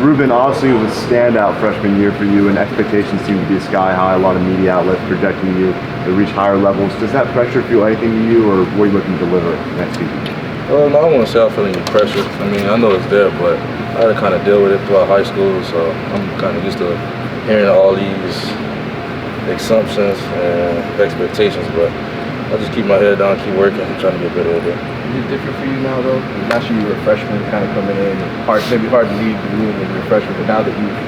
Rueben, honestly, it was a standout freshman year for you, and expectations seem to be sky high. A lot of media outlets projecting you to reach higher levels. Does that pressure feel anything to you, or what are you looking to deliver next season? Well, no, I don't want to say I feel any pressure. I mean, I know it's there, but I had to kind of deal with it throughout high school, so I'm kind of used to hearing all these assumptions and expectations, but I just keep my head down, keep working, and trying to get better at it. Is it different for you now, though? Last year you were a freshman, kind of coming in, maybe hard to leave the room when you're a freshman, but now that you've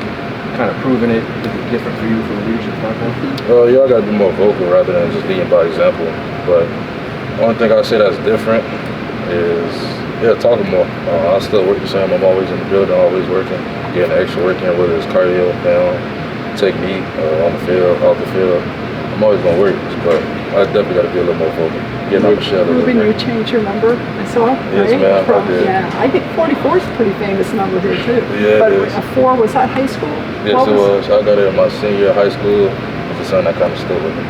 kind of proven it, is it different for you from a leadership standpoint? Yeah, I got to be more vocal rather than just leading by example. But the only thing I say that's different is, talking more. I still work the same. I'm always in the building, always working, getting extra work in, whether it's cardio, film, technique, on the field, off the field. I'm always going to work, but I definitely got to be a little more vocal. Rueben, you changed your number, I saw, yes, right? Ma'am, I did. Yeah, I think 44 is a pretty famous number here, too. Yeah, but it is. A 4, was that high school? Yes, it was. I got it in my senior year of high school. It's something that kind of stuck with me.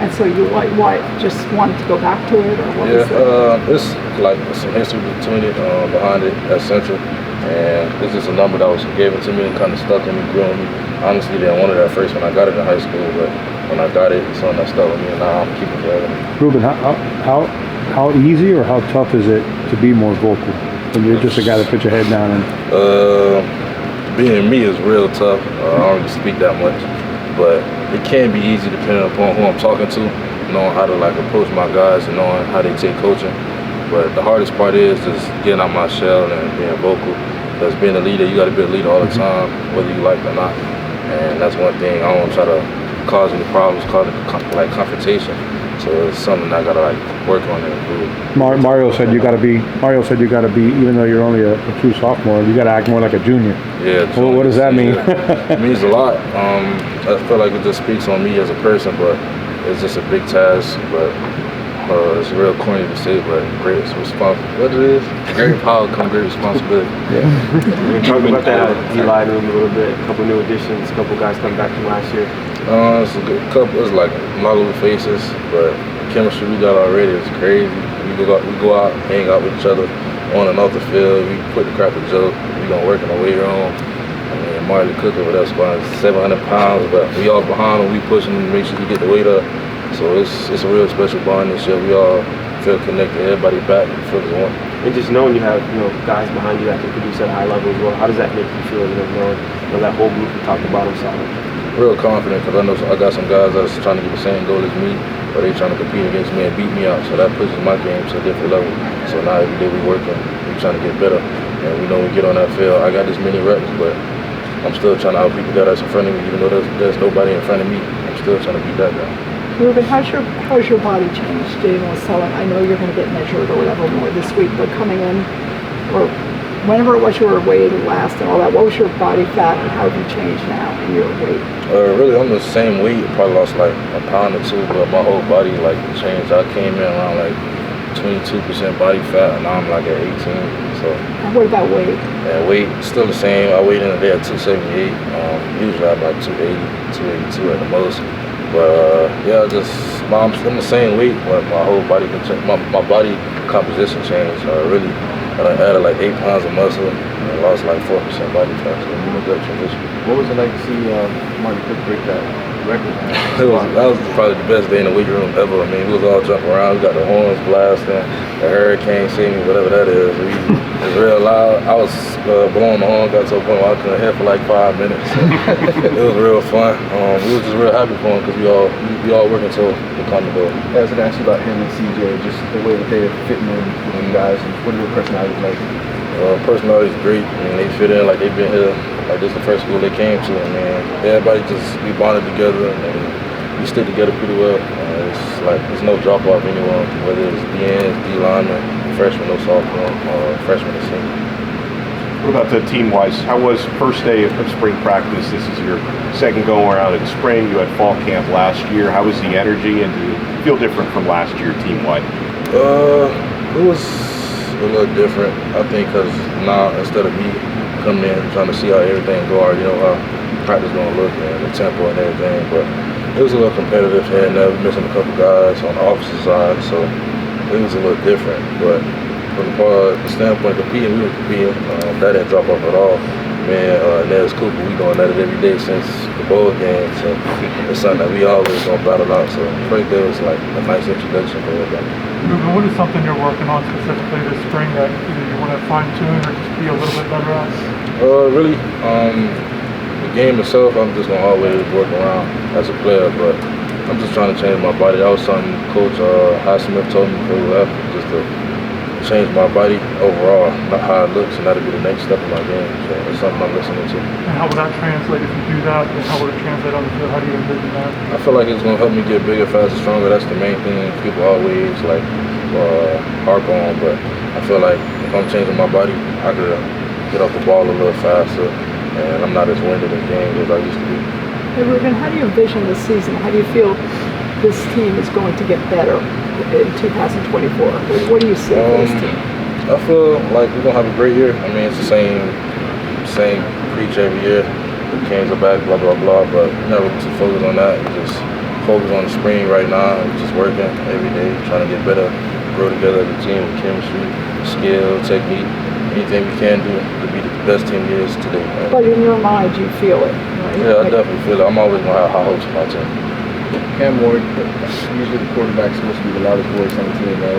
And so you why just wanted to go back to it, or what was it? It's like some history between it, behind it at Central. And it's just a number that was given to me and kind of stuck in me, grew on me. Honestly, didn't want it at first when I got it in high school, but when I got it, it's something that stuck with me, and now I'm keeping it forever. Rueben, how easy or how tough is it to be more vocal when you're just a guy that put your head down and? Being me is real tough. I don't really speak that much, but it can be easy depending upon who I'm talking to, knowing how to like approach my guys and knowing how they take coaching. But the hardest part is just getting out my shell and being vocal. Because being a leader, you got to be a leader all the time, whether you like it or not. And that's one thing. I don't try to cause any problems, cause like confrontation. So it's something I gotta like work on and improve. Mario said you gotta be. Even though you're only a true sophomore, you gotta act more like a junior. Yeah. Well, what does that mean? It means a lot. I feel like it just speaks on me as a person, but it's just a big task. But it's real corny to say, but great responsibility. What it is? Great power comes great responsibility. Yeah. We're talking about that Eli room a little bit. A couple new additions. A couple guys coming back from last year. It's a good couple. It's like not little faces, but the chemistry we got already is crazy. We go out, hang out with each other on and off the field. We put the crap a joke. We gonna work in the weight room. I mean, Marley Cook over there squatting 700 pounds, but we all behind him. We pushing him to make sure he get the weight up. So it's a real special bond this year. We all feel connected. Everybody back and feel as one. And just knowing you have guys behind you that can produce at a high level as well. How does that make you feel? Knowing that whole group from top to bottom solid. Real confident because I know I got some guys that's trying to get the same goal as me, but they trying to compete against me and beat me out. So that pushes my game to a different level. So now every day we working, we trying to get better, and we know we get on that field. I got this many reps, but I'm still trying to outbeat the guy that's in front of me, even though there's nobody in front of me. I'm still trying to beat that guy. Rueben, how's your body changed, Jalen? So I know you're going to get measured or whatever more this week, but coming in, or whenever it was you were weighed last and all that, what was your body fat and how have you changed now in your weight? Really, I'm the same weight. Probably lost like a pound or two, but my whole body like changed. I came in around like 22% body fat, and now I'm like at 18. So. And what about weight? Yeah, weight still the same. I weighed in today at 278. Usually I'm like 280, 282 at the most. But I'm the same weight, but my whole body can change. My body composition changed. I added like 8 pounds of muscle and lost like 4% body fat. So it was a good transition. What was it like to see Marty Cook break that record? That was probably the best day in the weight room ever. I mean, we was all jumping around. We got the horns blasting, the hurricane singing, whatever that is. It was real loud. I was blowing the horn, got to a point where I couldn't hear for like 5 minutes. So it was real fun. We was just real happy for him because we all working to become the goal. I was going to ask you about him and CJ, just the way that they're fitting in with you guys, and what are your personalities like? Personality is great. I mean, they fit in like they've been here. Like this is the first school they came to. I mean, everybody we bonded together and we stick together pretty well. It's like there's no drop off anyone, whether it's DNs, D linemen, freshman or sophomore, or freshman or senior. What about the team-wise? How was first day of spring practice? This is your second go around in spring. You had fall camp last year. How was the energy, and do you feel different from last year team-wide? It was a little different, I think, because now instead of me coming in trying to see how everything go, I already know how practice is going to look and the tempo and everything. But it was a little competitive here and there, missing a couple guys on the opposite side, so it was a little different. But from the standpoint of competing, we were competing. That didn't drop off at all. Nez Cooper, we going at it every day since the bowl game. So it's something that we always gonna battle out. So first day was like a nice introduction for everybody. Rueben, what is something you're working on specifically this spring that either you want to fine tune or just be a little bit better at? Really, the game itself, I'm just gonna always work around as a player, but I'm just trying to change my body. That was something Coach Highsmith told me before he left, just to change my body overall, not how it looks, and that'll be the next step in my game. So it's something I'm listening to. And how will that translate if you do that? And how will it translate on the field? How do you envision that? I feel like it's gonna help me get bigger, faster, stronger. That's the main thing people always like harp on. But I feel like if I'm changing my body, I could get off the ball a little faster, and I'm not as winded in games as I used to be. Hey, Rueben, how do you envision this season? How do you feel this team is going to get better in 2024? What do you see for this team? I feel like we're gonna have a great year. I mean, it's the same preach every year. The Canes are back, blah blah blah. But we're not really too focused on that. We just focus on the spring right now. We're just working every day, trying to get better, grow together as a team with chemistry, skill, technique, anything we can do to be the best team there is today. But in your mind, you feel it, right? Yeah, I definitely feel it. I'm always gonna have high hopes for my team. Cam Ward, usually the quarterback's supposed to be the loudest voice on the team, right?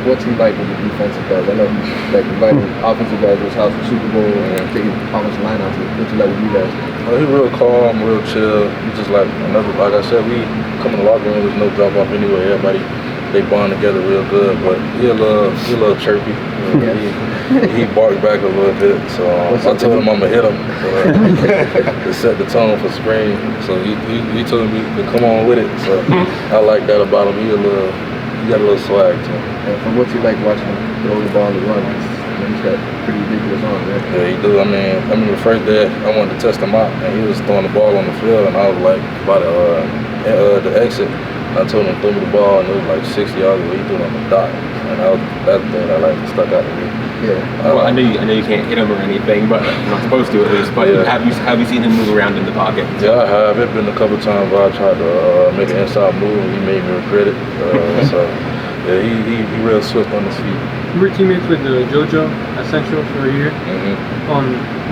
What's he like with the defensive guys? I know he's like inviting offensive guys to his house for Super Bowl and taking offensive line out to it. What's he like with you guys? He's real calm, real chill. He's just like I said, we come in the locker room, there's no drop off anywhere. Everybody, they bond together real good, but he a little chirpy. He barked back a little bit, so I told him I'm gonna hit him to set the tone for spring. So he told me to come on with it. So I like that about him. He got a little swag to him. And what's he like watching him throw the ball and run? He's got pretty ridiculous arms, right? Yeah, he do. I mean the first day I wanted to test him out, and he was throwing the ball on the field, and I was like about the exit. I told him to throw me the ball, and it was like 60 yards away. He threw it on the dot, and that thing that like stuck out to me. Yeah. Well, I know you can't hit him or anything, but you're not supposed to at least. But yeah. have you seen him move around in the pocket? Yeah, I have. It's been a couple times where I tried to make an inside move, and he made me regret it. So yeah, he real swift on his feet. You were teammates with JoJo at Central for a year.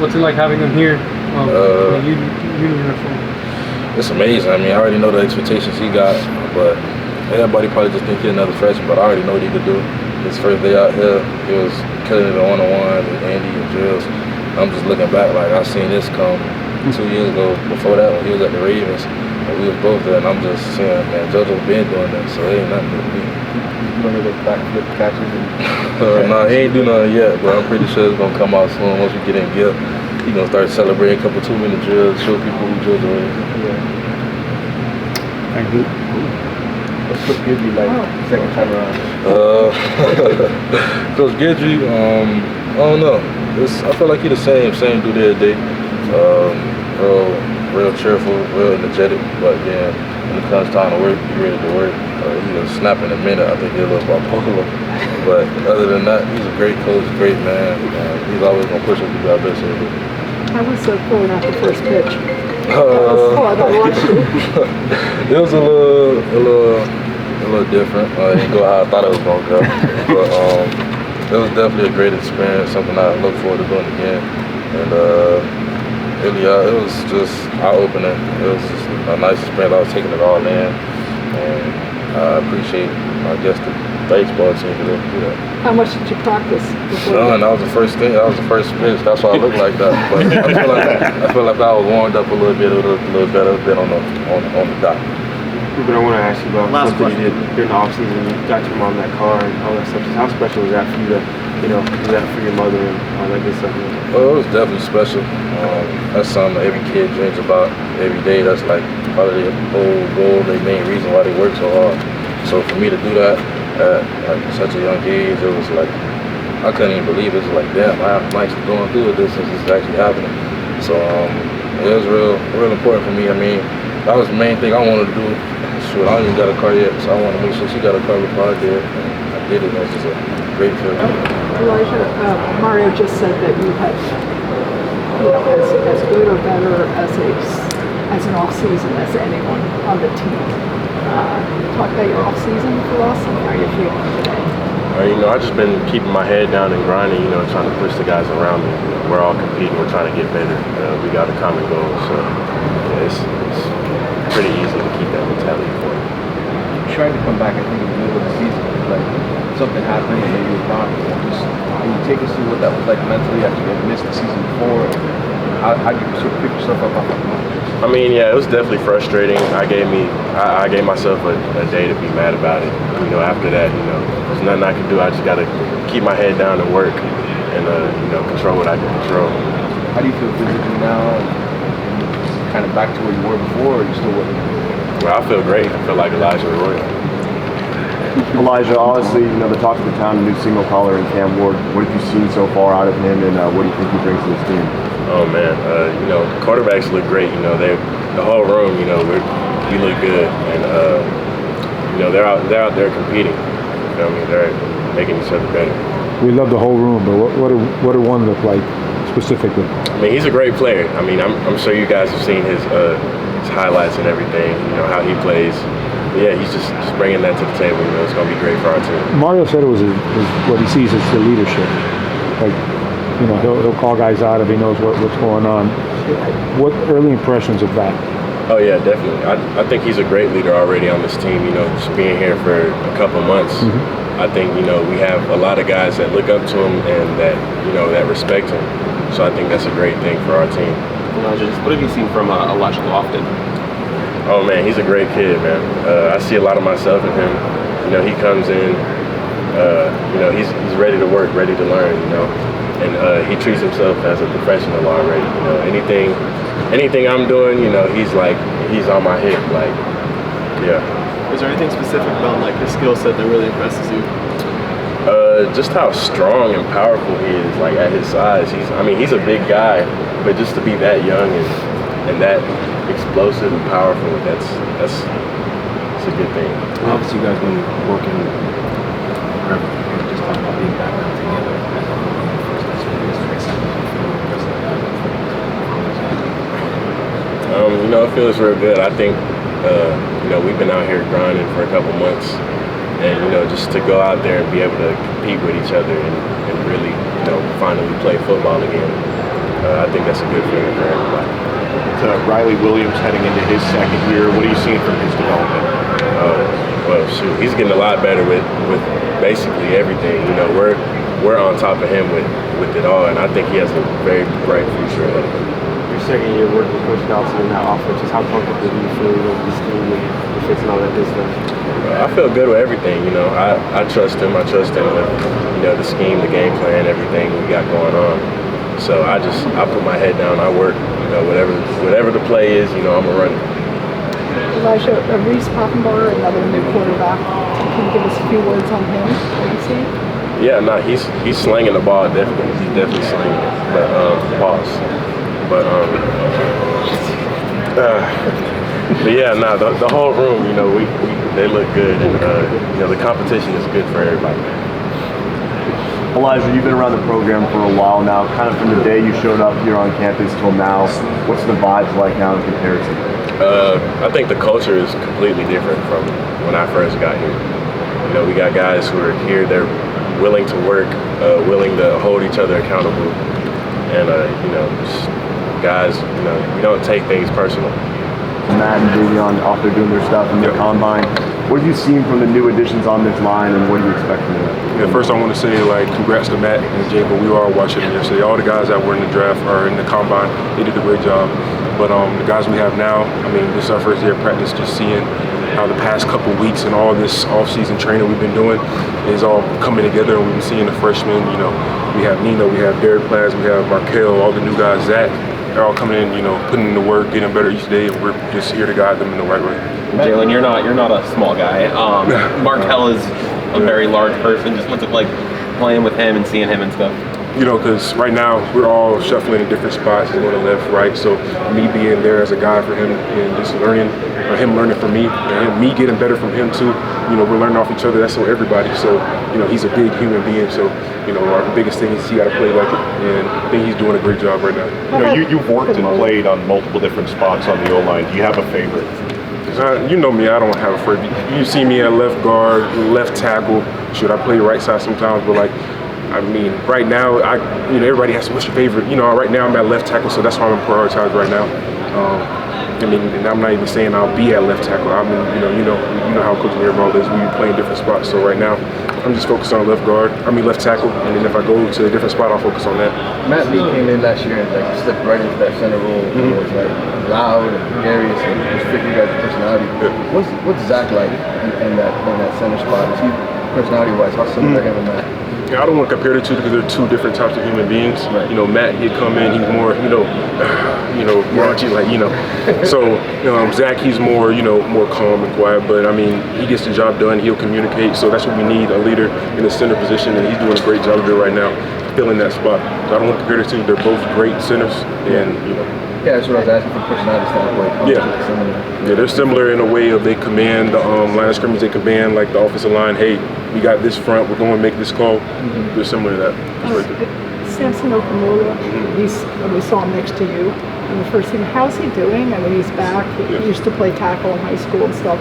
What's it like having him here in a uniform? It's amazing. I mean, I already know the expectations he got, but everybody probably just think he's another freshman, but I already know what he could do. His first day out here, he was killing it on one-on-one with Andy and drills. I'm just looking back like I seen this come 2 years ago. Before that, when he was at the Ravens, and we was both there, and I'm just saying, man, JoJo's been doing this, so it ain't nothing to me. You want to go backflip catches? Nah, he ain't do nothing yet, but I'm pretty sure it's gonna come out soon. Once we get in gear, he gonna start celebrating a couple 2-minute drills, show people who JoJo is. Thank you. What's Coach Gidry like second time around? Coach Gidry, I don't know. I feel like he the same dude every day. Real cheerful, real energetic. But again, when it comes time to work, he ready to work. He gonna snap in a minute. I think he's a little bipolar. But other than that, he's a great coach, great man. He's always gonna push us to be our best every day. I was throwing out the first pitch. That was fun. I watched it. It was a little different. It didn't go how I thought it was gonna go, but it was definitely a great experience. Something I look forward to doing again. And really, it was just eye-opening. It was just a nice experience. I was taking it all in, and I appreciate, I guess, the baseball team for them to do that. How much did you practice before? None. That was the first thing. That was the first pitch. That's why I look like that. But I feel like I was warmed up a little bit. It was a little better than on the dot. Rueben, I want to ask you about something you did during the offseason. You got your mom that car and all that stuff. Just how special was that for you to, do that for your mother and all that good stuff? Oh, it was definitely special. That's something every kid dreams about every day. That's like probably their whole goal, their main reason why they work so hard. So for me to do that at like such a young age, it was like I couldn't even believe it. It was like, damn, I'm actually going through this since it's actually happening. So it was real important for me. I mean, that was the main thing I wanted to do. Shoot, I don't even got a car yet, so I wanted to make sure she got a car before I did. I did it. It was just a great feeling. Elijah, Mario just said that you had, as good or better as an off season as anyone on the team. Talk about your off season for us and how you're feeling today. I've just been keeping my head down and grinding, trying to push the guys around me. We're all competing, we're trying to get better. We got a common goal, so it's pretty easy to keep that mentality for it. You tried to come back, I think, in the middle of the season. Like, something happened and maybe you're not. Can you take us through what that was like mentally after you had missed the season before? How did you sort of pick yourself up off that moment? It was definitely frustrating. I gave myself a day to be mad about it. After that, there's nothing I can do. I just got to keep my head down and work and, control what I can control. How do you feel physically now? Kind of back to where you were before, or are you still working? Well, I feel great. I feel like Elijah Arroyo. Elijah, honestly, the talk of the town, the new single caller in Cam Ward. What have you seen so far out of him, and what do you think he brings to this team? Oh man, quarterbacks look great. The whole room. We look good, and they're out there competing. They're making each other better. We love the whole room, but what do one look like specifically? He's a great player. I'm sure you guys have seen his highlights and everything. How he plays. But yeah, he's just bringing that to the table. It's going to be great for our team. Mario said it was what he sees as the leadership. Like, he'll call guys out if he knows what's going on. What early impressions of that? Oh yeah, definitely. I think he's a great leader already on this team. Just being here for a couple months. Mm-hmm. I think we have a lot of guys that look up to him and that that respect him. So I think that's a great thing for our team. Elijah, what have you seen from Elijah Lofton? Oh man, he's a great kid, man. I see a lot of myself in him. He comes in. He's ready to work, ready to learn. And he treats himself as a professional already. Anything I'm doing, he's on my hip. Yeah. Is there anything specific about his skill set that really impresses you? Just how strong and powerful he is. At his size, he's a big guy, but just to be that young and that explosive and powerful, that's a good thing. Obviously, you guys been working forever. Just talking about being back now together. It feels real good. I think, we've been out here grinding for a couple months, and just to go out there and be able to compete with each other and really, finally play football again. I think that's a good feeling for everybody. Riley Williams heading into his second year. What are you seeing from his development? He's getting a lot better with basically everything. We're on top of him with it all, and I think he has a very bright future ahead of him. Your second year working with Coach Dawson in that offense, just how comfortable do you feel with this team and fixing all that good stuff? I feel good with everything. I trust him. I trust him with the scheme, the game plan, everything we got going on. So I put my head down. I work. Whatever the play is, I'm gonna run it. Elijah, Reese Poffenbar, another new quarterback. Can you give us a few words on him? What you see? Yeah, he's slinging the ball definitely. He's definitely slinging it. But the whole room, they look good, and the competition is good for everybody. Elijah, you've been around the program for a while now. Kind of from the day you showed up here on campus till now, what's the vibes like now in comparison? I think the culture is completely different from when I first got here. We got guys who are here, they're willing to work, willing to hold each other accountable, and just guys, we don't take things personal. Matt and Davion off there doing their stuff in the combine. What have you seen from the new additions on this line, and what do you expect from them? Yeah, first I want to say congrats to Matt and Jay, but we were all watching them yesterday. All the guys that were in the draft or in the combine, they did a great job. But the guys we have now, this is our first day of practice, just seeing how the past couple weeks and all this off-season training we've been doing is all coming together, and we've been seeing the freshmen, we have Nino, we have Derek Plaz, we have Markel, all the new guys, Zach, they're all coming in, putting in the work, getting better each day, and we're just here to guide them in the right way. Jalen, you're not a small guy. Markel is a very large person. Just what's it like playing with him and seeing him and stuff? Because right now we're all shuffling in different spots, going to left, right. So me being there as a guy for him and just learning, or him learning from me, and me getting better from him too. We're learning off each other. That's so everybody. So he's a big human being. So our biggest thing is he got to play like it, and I think he's doing a great job right now. You've worked and played on multiple different spots on the O-line. Do you have a favorite? You know me, I don't have a afraid. You see me at left guard, left tackle. Should I play right side sometimes? But like, I mean, right now, everybody asks, what's your favorite? Right now I'm at left tackle, so that's why I'm prioritized right now. I mean, and I'm not even saying I'll be at left tackle. I mean, you know how Coach Mirabal is. We play in different spots. So right now, I'm just focused on left tackle. And then if I go to a different spot, I'll focus on that. Matt Lee came in last year and slipped right into that center role. It was loud and gregarious and just fit you guys' personality. Yeah. What's Zach like in that center spot? Is he personality-wise? How similar to him and Matt? Yeah, I don't want to compare the two because they're two different types of human beings. Right. Matt, he'd come in, he's more, raunchy, So, Zach, he's more, more calm and quiet. But I mean, he gets the job done. He'll communicate. So that's what we need, a leader in the center position, and he's doing a great job of it right now, filling that spot. So I don't want to compare the two. They're both great centers, and Yeah, that's what I was asking from personality standpoint. Yeah, they're similar in a way of they command the line of scrimmage. They command like the offensive line. Hey, we got this front. We're going to make this call. They're similar to that. Samson Okamula, we saw him next to you in the first team. How's he doing? I mean, he's back. He used to play tackle in high school and stuff.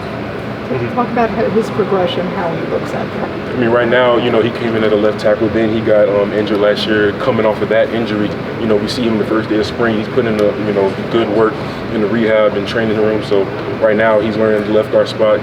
Talk about his progression, how he looks at that. I mean, right now, he came in at a left tackle. Then he got injured last year. Coming off of that injury, we see him the first day of spring. He's putting in good work in the rehab and training room. So right now, he's learning the left guard spot.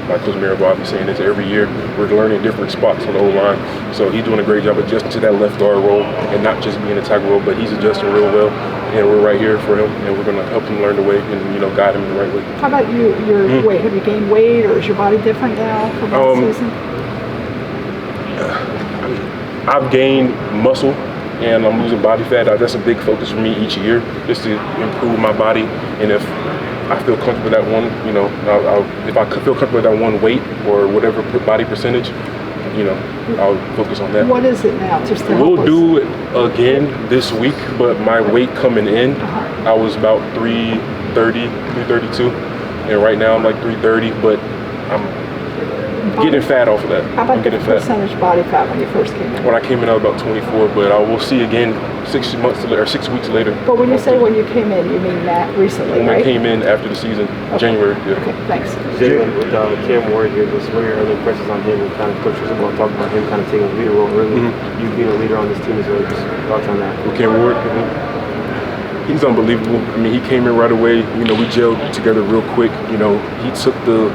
Like Coach Mirabal be saying this every year. We're learning different spots on the O-line. So he's doing a great job adjusting to that left guard role and not just being a tackle role, but he's adjusting real well. And we're right here for him, and we're going to help him learn the way and guide him in the right way. How about you? Your weight? Have you gained weight, or is your body different now from last season? I've gained muscle, and I'm losing body fat. That's a big focus for me each year, just to improve my body. And if I feel comfortable with that one, if I feel comfortable with that one weight or whatever body percentage, I'll focus on that. What is it now? Just to we'll do it again this week, but my weight coming in, I was about 330, 332, and right now I'm like 330, but I'm getting fat off of that. How about the percentage body fat when you first came in? When I came in, I was about 24, but I will see again 6 weeks later. But when you say when you came in, you mean that recently, when right? I came in after the season, January. Yeah. Okay, thanks. Jalen, with Cam Ward here, just what are your early impressions on him and kind of Coach Rueben talk about him kind of taking a leader role early, you being a leader on this team as well, just thoughts on that? With Cam Ward, he's unbelievable. I mean, he came in right away. We gelled together real quick. He took the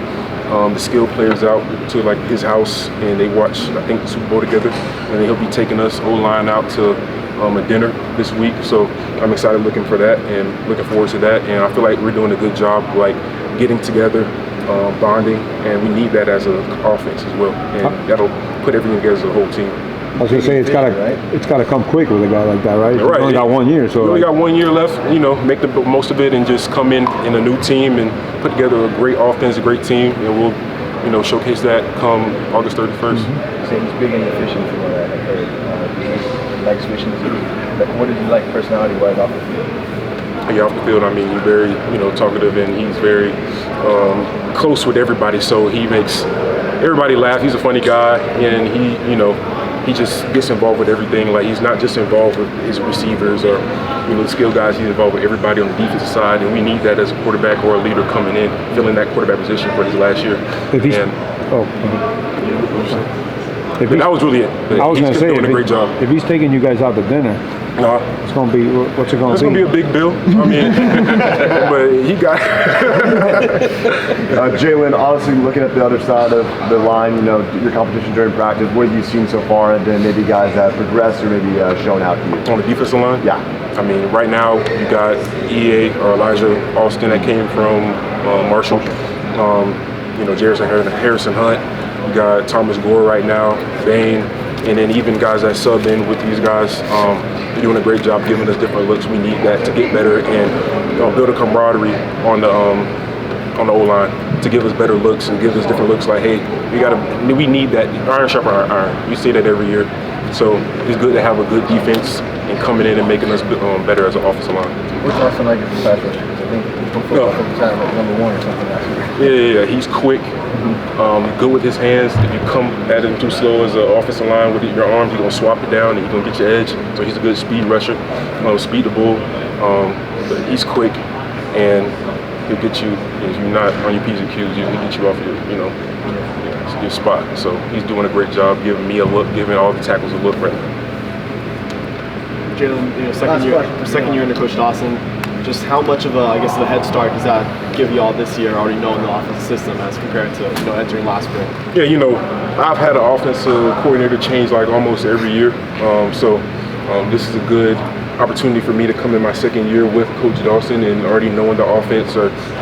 skilled players out to like his house, and they watched, I think, the Super Bowl together. And he'll be taking us O-line out to a dinner this week. So I'm excited, looking for that and looking forward to that. And I feel like we're doing a good job, like getting together, bonding, and we need that as an offense as well. And that'll put everything together as a whole team. I was gonna say it's gotta come quick with a guy like that, right? Right. You only got 1 year, so we only got 1 year left. Make the most of it and just come in a new team and put together a great offense, a great team, and we'll showcase that come August 31st. So he's big and efficient from what I heard. He likes switching. What did you like personality-wise off the field? Yeah, off the field, I mean, he's very talkative, and he's very close with everybody. So he makes everybody laugh. He's a funny guy, and he just gets involved with everything. Like, he's not just involved with his receivers or the skill guys. He's involved with everybody on the defensive side, and we need that as a quarterback or a leader coming in, filling that quarterback position for his last year. That was really it. I was going to say, doing a great job. If he's taking you guys out to dinner, it's going to be, what's it going to be? It's going to be a big bill. I mean, but he got Jalen, honestly, looking at the other side of the line, your competition during practice, what have you seen so far, and then maybe guys that have progressed or maybe shown out to you? On the defensive line? Yeah. I mean, right now, you got EA or Elijah Austin that came from Marshall. Harrison Hunt. You got Thomas Gore right now, Bain, and then even guys that sub in with these guys. They're doing a great job giving us different looks. We need that to get better and build a camaraderie on the O-line to give us better looks and give us different looks. Like, hey, we need that iron sharpen iron. We say that every year. So it's good to have a good defense and coming in and making us better as an offensive line. What's Austin like as a pass rusher? I think he's time like number 1 or something last year. Yeah. He's quick. Good with his hands. If you come at him too slow as an offensive line with your arms, he's going to swap it down and he's going to get your edge. So he's a good speed rusher, speed the bull. But he's quick, and he'll get you, if you're not on your P's and Q's, he'll get you off your spot. So he's doing a great job giving me a look, giving all the tackles a look right now. Jalen, second year under Coach Dawson, just how much of a head start does that give you all this year, already knowing the offensive system as compared to entering last spring? Yeah, I've had an offensive coordinator change like almost every year, so this is a good opportunity for me to come in my second year with Coach Dawson and already knowing the offense.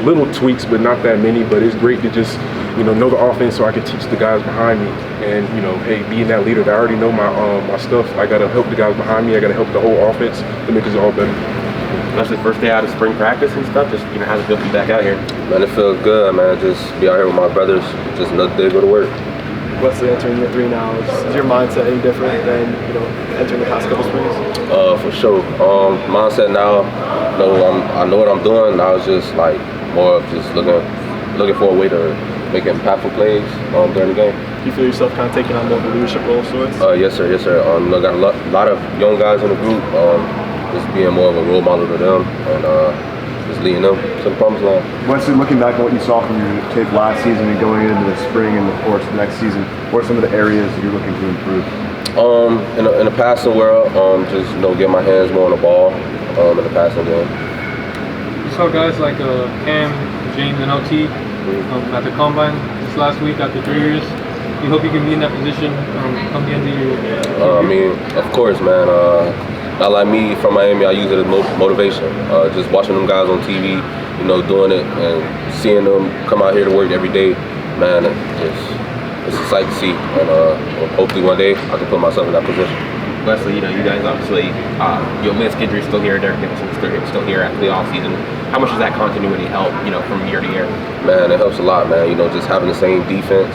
Little tweaks, but not that many. But it's great to just know the offense so I can teach the guys behind me. And hey, being that leader, that I already know my stuff. I gotta help the guys behind me. I gotta help the whole offense to make us all better. That's the first day out of spring practice and stuff. Just how's it feel to be back out here? Man, it feels good, man. Just be out here with my brothers. Just another day to go to work. Wesley, entering year 3 now, is your mindset any different than entering the past couple springs? For sure. Mindset now, I know what I'm doing. Now it's just like more of just looking for a way to make impactful plays during the game. Do you feel yourself kind of taking on more of a leadership role of sorts? Yes, sir. I got a lot of young guys in the group. Just being more of a role model to them and just leading them to the promised land. Wesley, looking back at what you saw from your tape last season and going into the spring and of course the next season, what are some of the areas you're looking to improve? In the passing world, just get my hands more on the ball in the passing game. You saw guys like Cam, James, and LT at the combine this last week after 3 years. You hope you can be in that position come the end of the year? Of course, man. Not like me from Miami, I use it as motivation. Just watching them guys on TV, doing it and seeing them come out here to work every day, man, it's a sight to see. And hopefully one day I can put myself in that position. Wesley, you guys obviously, your Lisk injury is still here, Derek Nicholson's still here after the offseason. How much does that continuity help, from year to year? Man, it helps a lot, man. Just having the same defense,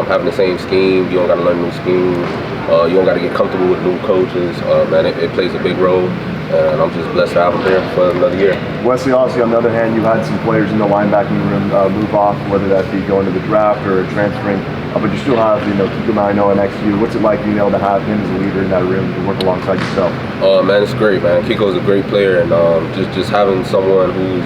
having the same scheme, you don't got to learn new schemes. You don't got to get comfortable with new coaches. Man, it plays a big role, and I'm just blessed to have them there for another year. Wesley, obviously, on the other hand, you've had some players in the linebacking room move off, whether that be going to the draft or transferring, but you still have, Kiko Mainoa next to you. What's it like being able to have him as a leader in that room to work alongside yourself? Man, it's great, man. Kiko's a great player, and just having someone who's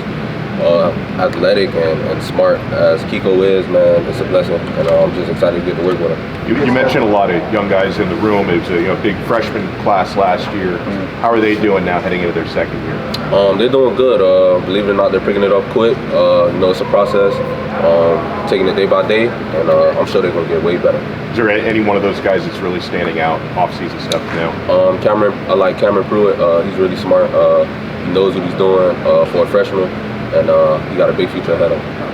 athletic and smart as Kiko is, man, it's a blessing, and I'm just excited to get to work with him. You mentioned a lot of young guys in the room. It was a big freshman class last year. How are they doing now heading into their second year? They're doing good. Believe it or not, they're picking it up quick. It's a process, taking it day by day, and I'm sure they're going to get way better. Is there any one of those guys that's really standing out off-season stuff now? I like Cameron Pruitt. He's really smart. He knows what he's doing for a freshman, and he got a big future ahead of him.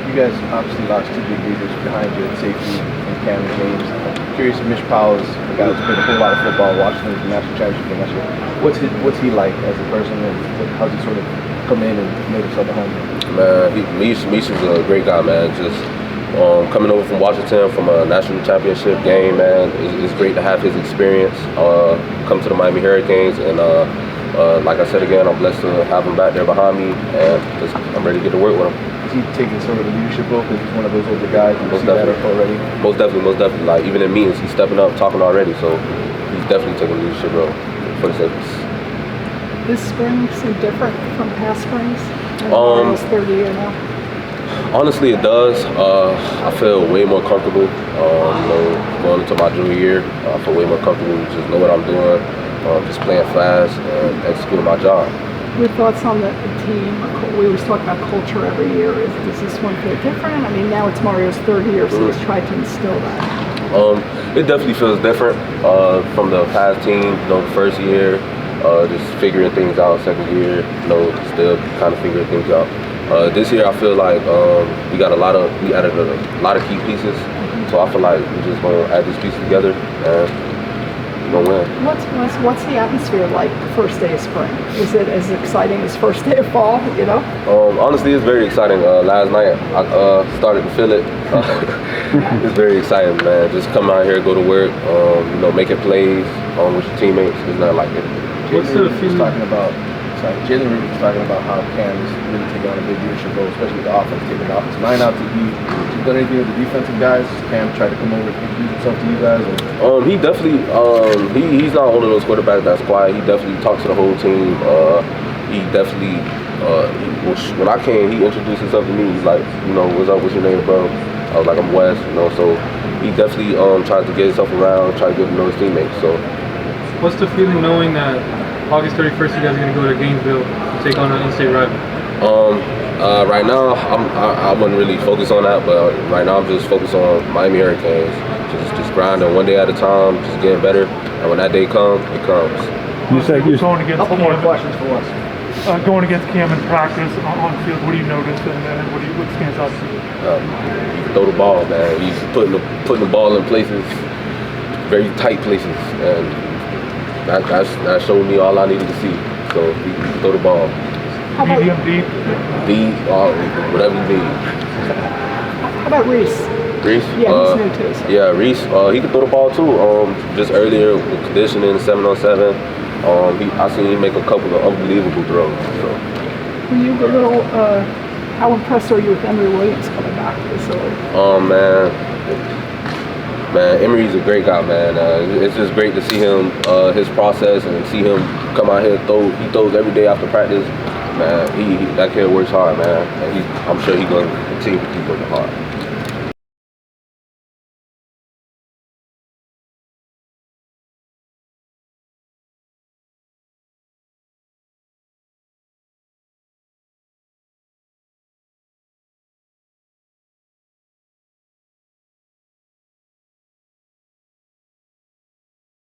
You guys obviously lost 2 big leaders behind you at safety and Cam and James. I'm curious if Mitch Powell is a guy that's played a whole lot of football, Washington's national championship game last year. What's he like as a person, and how's he sort of come in and made himself at home? Man, Mish is a great guy, man. Just coming over from Washington from a national championship game, man, it's great to have his experience. Come to the Miami Hurricanes, and like I said again, I'm blessed to have him back there behind me, and I'm ready to get to work with him. Is he taking sort of a leadership role because he's one of those older guys? Most definitely. Already? Most definitely. Like even in meetings, he's stepping up, talking already. So he's definitely taking a leadership role for the safeties. This spring seem different from past springs? Almost 30 years now. Honestly, it does. I feel way more comfortable. Going into my junior year, I feel way more comfortable. Just know what I'm doing. Just playing fast and executing my job. Your thoughts on the team? We always talk about culture every year. Does this one feel different? Now it's Mario's 3rd year, so he's tried to instill that. It definitely feels different from the past team. The first year, just figuring things out. Second year, still kind of figuring things out. This year, I feel like we added a lot of key pieces. So I feel like we're just gonna add these pieces together and we're gonna win. What's the atmosphere like the first day of spring? Is it as exciting as first day of fall? Honestly, it's very exciting. Last night I started to feel it. It's very exciting, man. Just come out here, go to work, making plays with your teammates. It's not like it. What's the feeling talking about? Jalen Rivers was talking about how Cam is really taking on a big leadership role, especially with the offense, taking the offensive line out to be. Has he done anything with the defensive guys? Cam tried to come over and introduce himself to you guys? He definitely, he's not one of those quarterbacks that's quiet. He definitely talks to the whole team. He definitely when I came, he introduced himself to me. He's like, you know, what's up, what's your name, bro? I was like, I'm Wes, you know, so he definitely tries to get himself around, try to get to know his teammates, so. What's the feeling knowing that August 31st you guys are going to go to Gainesville to take on an in-state rival? Right now, I wouldn't really focus on that, but right now I'm just focused on Miami Hurricanes. Just grinding one day at a time, just getting better, and when that day comes, it comes. You said you're going against Couple more questions for us. Going against Cam in practice on field. What do you notice, and what stands out to you? He can throw the ball, man. He's putting the ball in places, very tight places, and that showed me all I needed to see. So he can throw the ball. Medium, deep? Deep, whatever you need. How about Reese? Reese? Yeah, he's new too. So. Yeah, Reese, he can throw the ball too. Just earlier with conditioning, 7-on-7, I seen him make a couple of unbelievable throws. So. Were you a little, how impressed are you with Emory Williams coming back this early? Man, Emery's a great guy, man. It's just great to see him, his process, and see him come out here and throw. He throws every day after practice. Man, that kid works hard, man. And I'm sure he's going to continue to keep working hard.